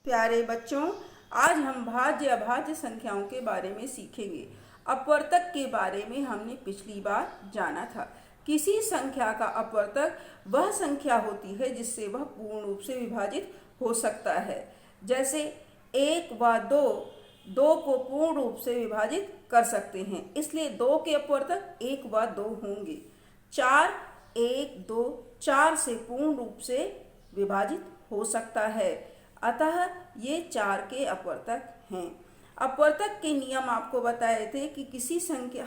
प्यारे बच्चों, आज हम भाज्य अभाज्य संख्याओं के बारे में सीखेंगे। अपवर्तक के बारे में हमने पिछली बार जाना था। किसी संख्या का अपवर्तक वह संख्या होती है जिससे वह पूर्ण रूप से विभाजित हो सकता है। जैसे 1 व 2, 2 को पूर्ण रूप से विभाजित कर सकते हैं, इसलिए 2 के अपवर्तक 1 व 2 होंगे। 4, 1, 2, 4 से पूर्ण रूप से विभाजित हो सकता है, अतः ये 4 के अपवर्तक हैं। अपवर्तक के नियम आपको बताए थे कि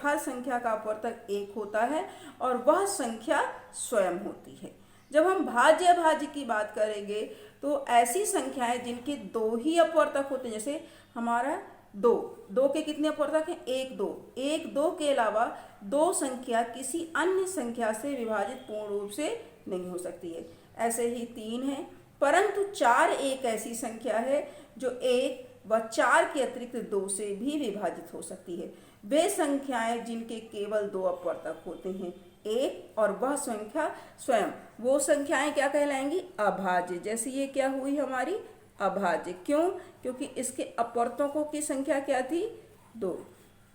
हर संख्या का अपवर्तक 1 होता है और वह संख्या स्वयं होती है। जब हम भाज्य अभाज्य की बात करेंगे तो ऐसी संख्याएं जिनके 2 ही अपवर्तक होते हैं, जैसे हमारा 2 के कितने अपवर्तक हैं? 1, 2। 1, 2 के अलावा 2 संख्या किसी अन्य संख्या से विभाजित पूर्ण रूप से नहीं हो सकती है। ऐसे ही 3 है, परंतु 4 एक ऐसी संख्या है जो 1 व 4 के अतिरिक्त 2 से भी विभाजित हो सकती है। वे संख्याएं जिनके केवल 2 अपवर्तक होते हैं, 1 और वह संख्या स्वयं, वो संख्याएं क्या कहलाएंगी? अभाज्य। जैसे ये क्या हुई हमारी? अभाज्य। क्यों? क्योंकि इसके अपवर्तकों की संख्या क्या थी? 2।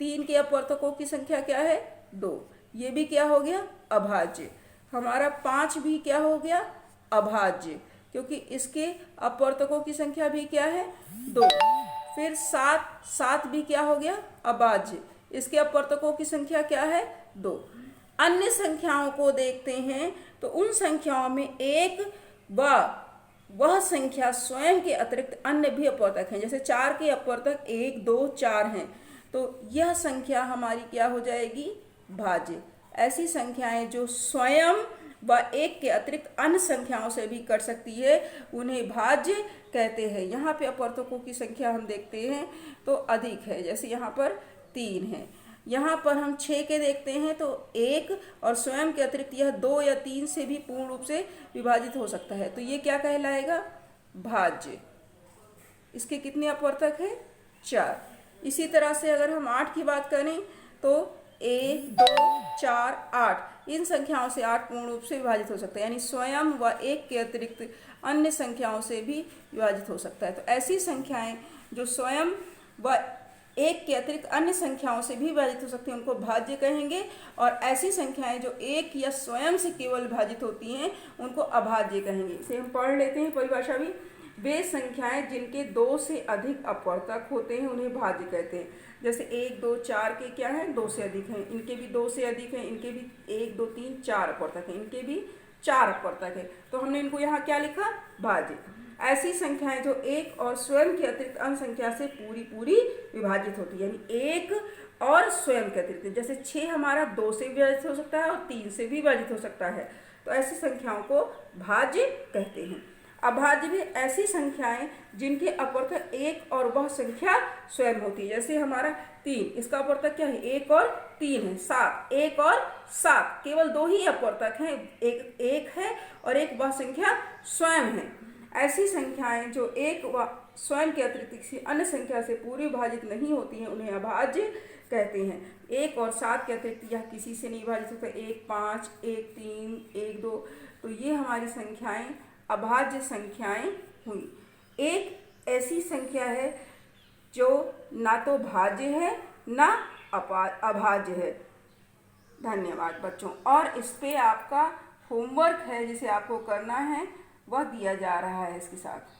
3 के अपवर्तकों की संख्या क्या है? 2। ये भी क्या हो गया? अभाज्य। हमारा 5 भी क्या हो गया? अभाज्य, क्योंकि इसके अपवर्तकों की संख्या भी क्या है? 2। फिर 7 भी क्या हो गया? अभाज्य। इसके अपवर्तकों की संख्या क्या है? 2। अन्य संख्याओं को देखते हैं तो उन संख्याओं में 1 व वह संख्या स्वयं के अतिरिक्त अन्य भी अपवर्तक हैं। जैसे 4 के अपवर्तक 1, 2, 4 हैं, तो यह संख्या हमारी क्या हो जाएगी? भाज्य। ऐसी संख्याएं जो स्वयं व 1 के अतिरिक्त अन्य संख्याओं से भी कट सकती है, उन्हें भाज्य कहते हैं। यहाँ पे अपवर्तकों की संख्या हम देखते हैं तो अधिक है, जैसे यहाँ पर 3 है। यहाँ पर हम 6 के देखते हैं तो 1 और स्वयं के अतिरिक्त यह 2 या 3 से भी पूर्ण रूप से विभाजित हो सकता है, तो ये क्या कहलाएगा? भाज्य। इसके कितने अपवर्तक हैं? 4। इसी तरह से अगर हम 8 की बात करें तो 1, 2, 4, 8, इन संख्याओं से 8 पूर्ण रूप से विभाजित हो सकता है, यानी स्वयं व 1 के अतिरिक्त अन्य संख्याओं से भी विभाजित हो सकता है। तो ऐसी संख्याएं जो स्वयं व 1 के अतिरिक्त अन्य संख्याओं से भी विभाजित हो सकती हैं, उनको भाज्य कहेंगे। और ऐसी संख्याएं जो 1 या स्वयं से केवल विभाजित होती हैं, उनको अभाज्य कहेंगे। इसे हम पढ़ लेते हैं परिभाषा भी। वे संख्याएं जिनके 2 से अधिक अपवर्तक होते हैं उन्हें भाज्य कहते हैं। जैसे 1, 2, 4 के क्या है? 2 से अधिक हैं, इनके भी 2 से अधिक हैं, इनके भी 1, 2, 3, 4 अपवर्तक हैं, इनके भी 4 अपवर्तक है, तो हमने इनको यहाँ क्या लिखा? भाज्य। ऐसी संख्याएं जो 1 और स्वयं के अतिरिक्त अन्य संख्या से पूरी विभाजित होती है, यानी 1 और स्वयं के अतिरिक्त। जैसे 6 हमारा 2 से विभाजित हो सकता है और 3 से भी विभाजित हो सकता है, तो ऐसी संख्याओं को भाज्य कहते हैं। अभाज्य भी ऐसी संख्याएं जिनके अपवर्तक 1 और वह संख्या स्वयं होती है। जैसे हमारा 3, इसका अपवर्तक क्या है? 1 और 3 है। 7, 1 और 7, केवल 2 ही अपवर्तक हैं, एक है और एक वह संख्या स्वयं है। ऐसी संख्याएं जो 1 व स्वयं के अतिरिक्त किसी अन्य संख्या से पूरी विभाजित नहीं होती हैं, उन्हें अभाज्य कहते हैं। 1 और 7 के अतिरिक्त यह किसी से नहीं विभाजित होता। 1, 5, 1, 3, 1, 2, तो ये हमारी संख्याएं अभाज्य संख्याएं हुई। एक ऐसी संख्या है जो ना तो भाज्य है ना अभाज्य है। धन्यवाद बच्चों। और इस पे आपका होमवर्क है जिसे आपको करना है, वह दिया जा रहा है इसके साथ।